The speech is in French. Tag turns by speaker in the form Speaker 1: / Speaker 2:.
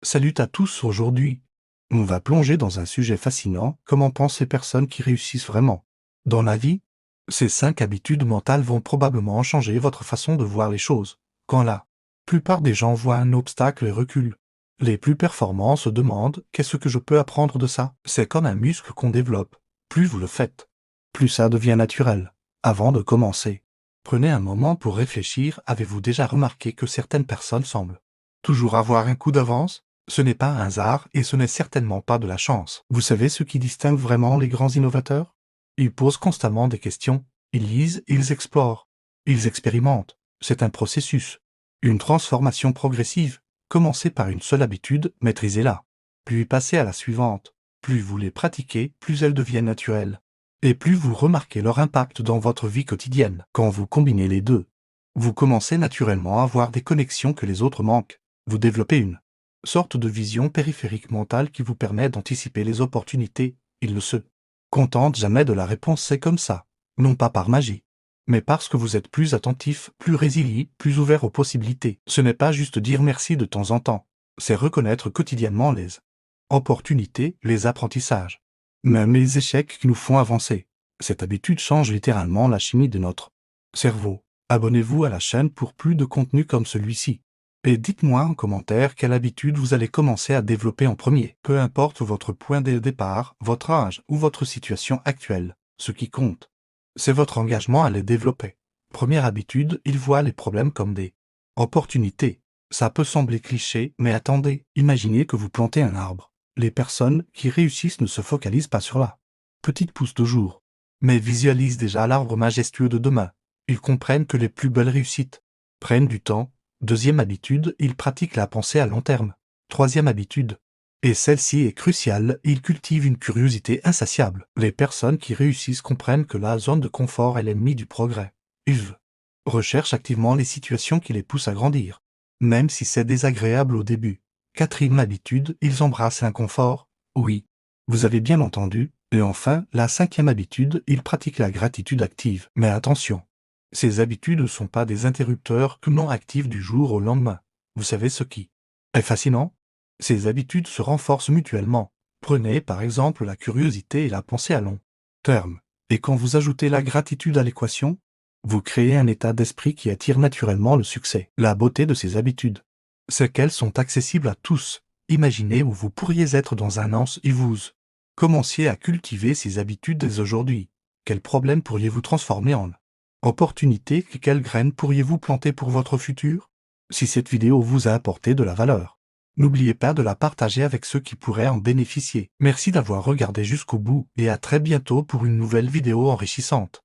Speaker 1: Salut à tous aujourd'hui. On va plonger dans un sujet fascinant, comment pensent les personnes qui réussissent vraiment. Dans la vie, ces 5 habitudes mentales vont probablement changer votre façon de voir les choses. Quand la plupart des gens voient un obstacle et reculent. Les plus performants se demandent, qu'est-ce que je peux apprendre de ça? C'est comme un muscle qu'on développe. Plus vous le faites, plus ça devient naturel. Avant de commencer, prenez un moment pour réfléchir. Avez-vous déjà remarqué que certaines personnes semblent toujours avoir un coup d'avance? Ce n'est pas un hasard et ce n'est certainement pas de la chance. Vous savez ce qui distingue vraiment les grands innovateurs? Ils posent constamment des questions, ils lisent, ils explorent, ils expérimentent. C'est un processus, une transformation progressive. Commencez par une seule habitude, maîtrisez-la. Puis passez à la suivante. Plus vous les pratiquez, plus elles deviennent naturelles. Et plus vous remarquez leur impact dans votre vie quotidienne. Quand vous combinez les deux, vous commencez naturellement à voir des connexions que les autres manquent. Vous développez une sorte de vision périphérique mentale qui vous permet d'anticiper les opportunités. Il ne se contente jamais de la réponse c'est comme ça, non pas par magie, mais parce que vous êtes plus attentif, plus résilient, plus ouvert aux possibilités. Ce n'est pas juste dire merci de temps en temps, c'est reconnaître quotidiennement les opportunités, les apprentissages, même les échecs qui nous font avancer. Cette habitude change littéralement la chimie de notre cerveau. Abonnez-vous à la chaîne pour plus de contenu comme celui-ci. Et dites-moi en commentaire quelle habitude vous allez commencer à développer en premier. Peu importe votre point de départ, votre âge ou votre situation actuelle, ce qui compte, c'est votre engagement à les développer. Première habitude, ils voient les problèmes comme des opportunités. Ça peut sembler cliché, mais attendez, imaginez que vous plantez un arbre. Les personnes qui réussissent ne se focalisent pas sur la petite pousse de jour, mais visualisent déjà l'arbre majestueux de demain. Ils comprennent que les plus belles réussites prennent du temps. Deuxième habitude, ils pratiquent la pensée à long terme. Troisième habitude, et celle-ci est cruciale, ils cultivent une curiosité insatiable. Les personnes qui réussissent comprennent que la zone de confort est l'ennemi du progrès. Ils recherchent activement les situations qui les poussent à grandir, même si c'est désagréable au début. Quatrième habitude, ils embrassent l'inconfort. Oui, vous avez bien entendu. Et enfin, la cinquième habitude, ils pratiquent la gratitude active. Mais attention, ces habitudes ne sont pas des interrupteurs non actifs du jour au lendemain. Vous savez ce qui est fascinant? Ces habitudes se renforcent mutuellement. Prenez par exemple la curiosité et la pensée à long terme. Et quand vous ajoutez la gratitude à l'équation, vous créez un état d'esprit qui attire naturellement le succès. La beauté de ces habitudes, c'est qu'elles sont accessibles à tous. Imaginez où vous pourriez être dans un an si vous commenciez à cultiver ces habitudes dès aujourd'hui. Quels problèmes pourriez-vous transformer en opportunité? Quelles graines pourriez-vous planter pour votre futur? Si cette vidéo vous a apporté de la valeur, n'oubliez pas de la partager avec ceux qui pourraient en bénéficier. Merci d'avoir regardé jusqu'au bout et à très bientôt pour une nouvelle vidéo enrichissante.